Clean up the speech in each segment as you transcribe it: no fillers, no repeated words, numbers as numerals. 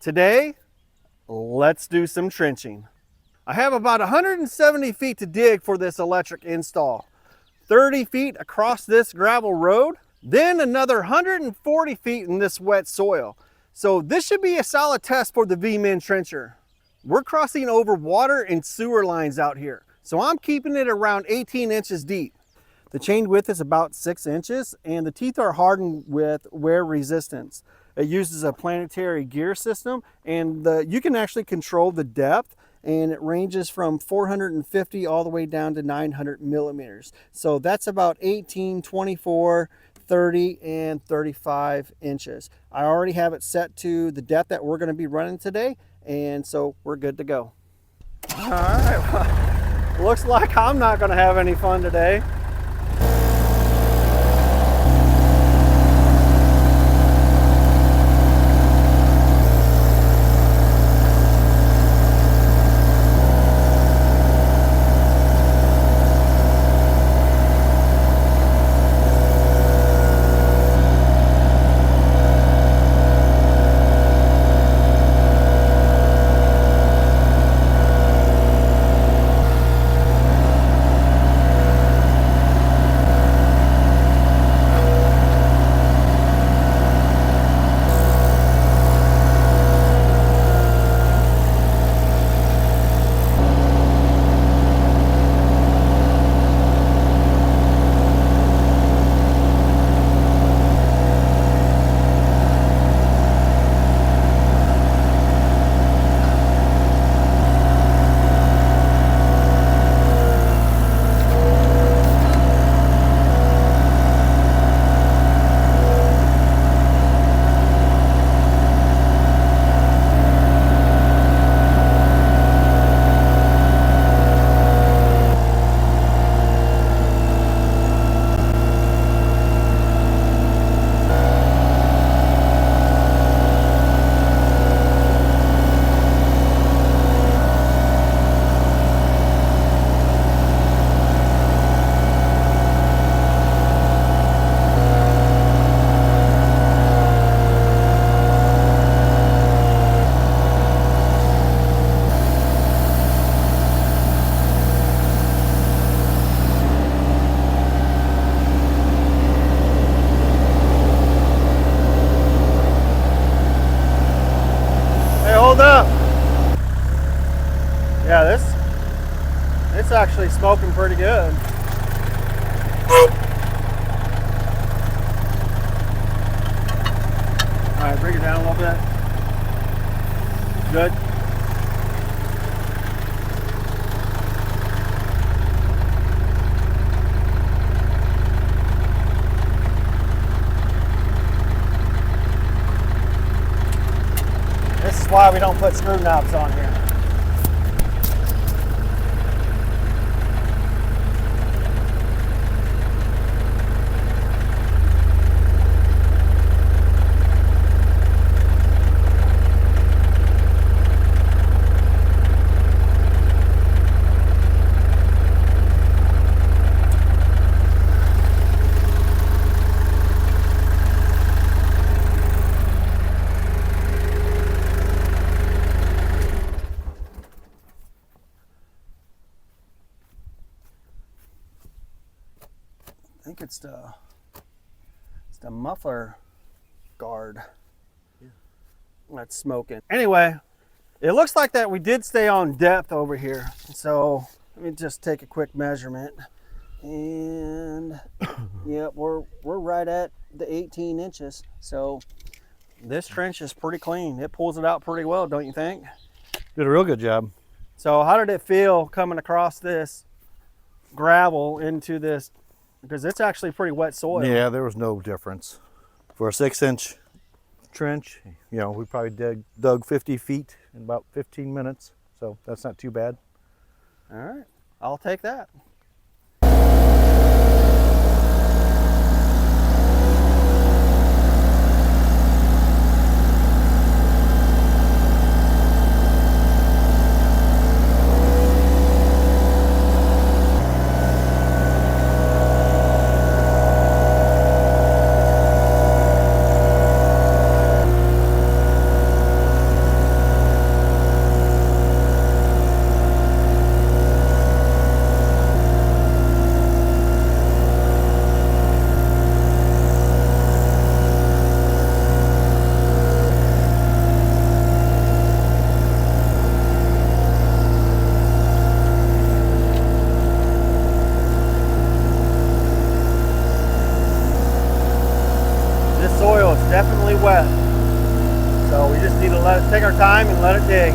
Today, let's do some trenching. I have about 170 feet to dig for this electric install. 30 feet across this gravel road, then another 140 feet in this wet soil. So this should be a solid test for the VMENG trencher. We're crossing over water and sewer lines out here, so I'm keeping it around 18 inches deep. The chain width is about 6 inches and the teeth are hardened with wear resistance. It uses a planetary gear system, and you can actually control the depth, and it ranges from 450 all the way down to 900 millimeters. So that's about 18, 24, 30, and 35 inches. I already have it set to the depth that we're going to be running today, and so we're good to go. All right, well, looks like I'm not going to have any fun today. Up. Yeah, it's actually smoking pretty good. All right, bring it down a little bit. Good. This is why we don't put screw knobs on here. I think it's the muffler guard that's smoking. Anyway, it looks like that we did stay on depth over here. So let me just take a quick measurement. And yeah, we're right at the 18 inches. So this trench is pretty clean. It pulls it out pretty well, don't you think? Did a real good job. So how did it feel coming across this gravel into this? Because it's actually pretty wet soil. Yeah, there was no difference. For a 6-inch trench, you know, we probably dug 50 feet in about 15 minutes. So that's not too bad. All right, I'll take that. wet. So we just need to take our time and let it dig.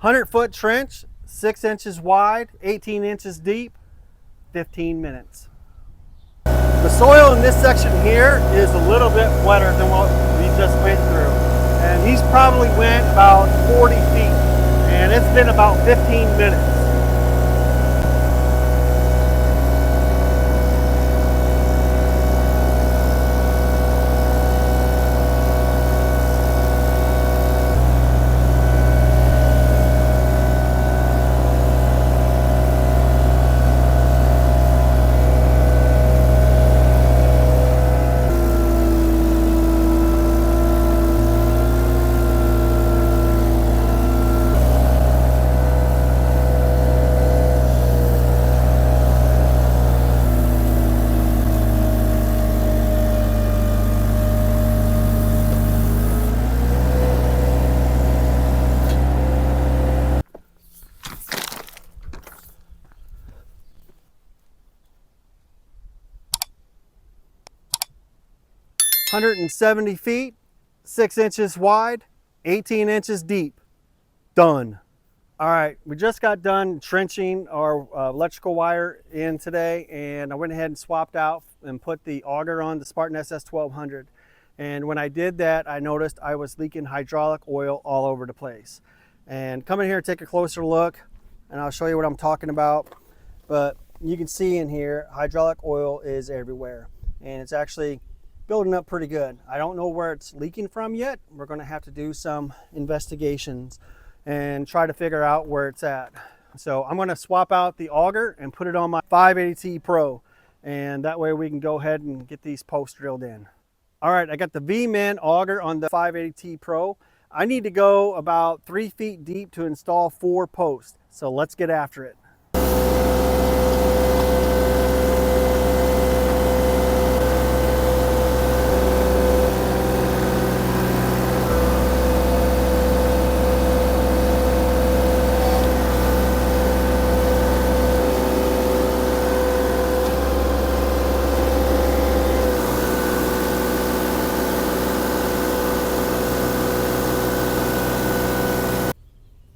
"100-foot trench, 6 inches wide, 18 inches deep, 15 minutes. The soil in this section here is a little bit wetter than what we just went through. And he's probably went about 40 feet. And it's been about 15 minutes. "170 feet, 6 inches wide, 18 inches deep. Done." All right, we just got done trenching our electrical wire in today, and I went ahead and swapped out and put the auger on the Spartan SS1200. And when I did that, I noticed I was leaking hydraulic oil all over the place. And come in here and take a closer look, and I'll show you what I'm talking about. But you can see in here, hydraulic oil is everywhere, and it's actually building up pretty good. I don't know where it's leaking from yet. We're going to have to do some investigations and try to figure out where it's at. So I'm going to swap out the auger and put it on my 580T Pro, and that way we can go ahead and get these posts drilled in. All right, I got the VMENG auger on the 580T Pro. I need to go about 3 feet deep to install 4 posts. So let's get after it.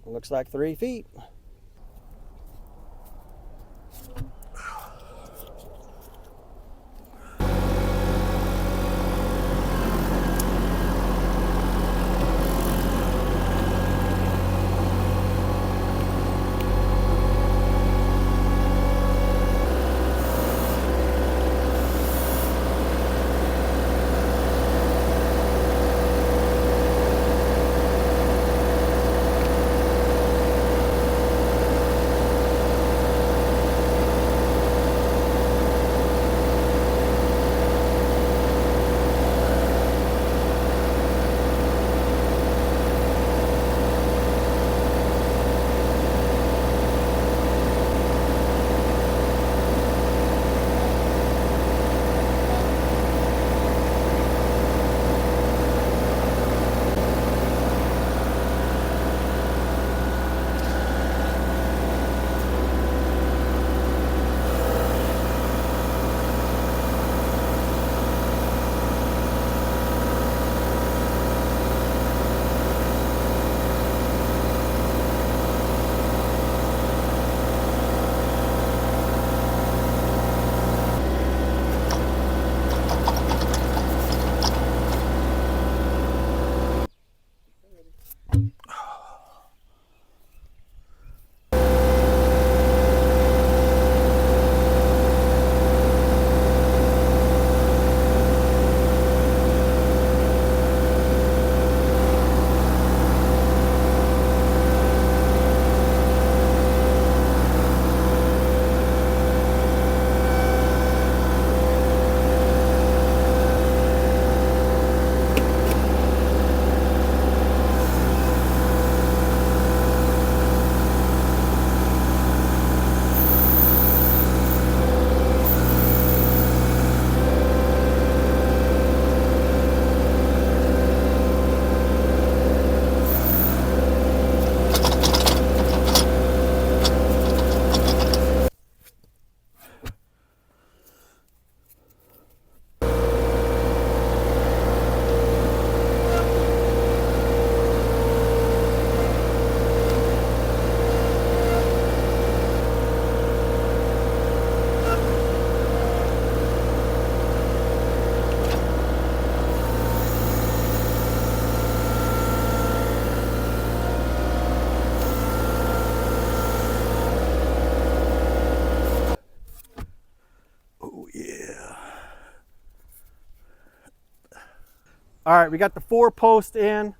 Looks like 3 feet. All right, we got the 4-post in.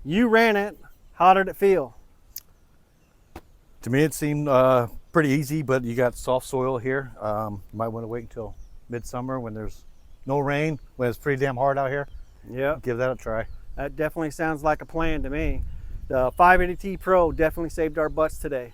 You ran it. How did it feel? To me, it seemed pretty easy, but you got soft soil here. You might want to wait until midsummer when there's no rain, when it's pretty damn hard out here. Yeah, Give that a try. that definitely sounds like a plan to me. The 580T Pro definitely saved our butts today.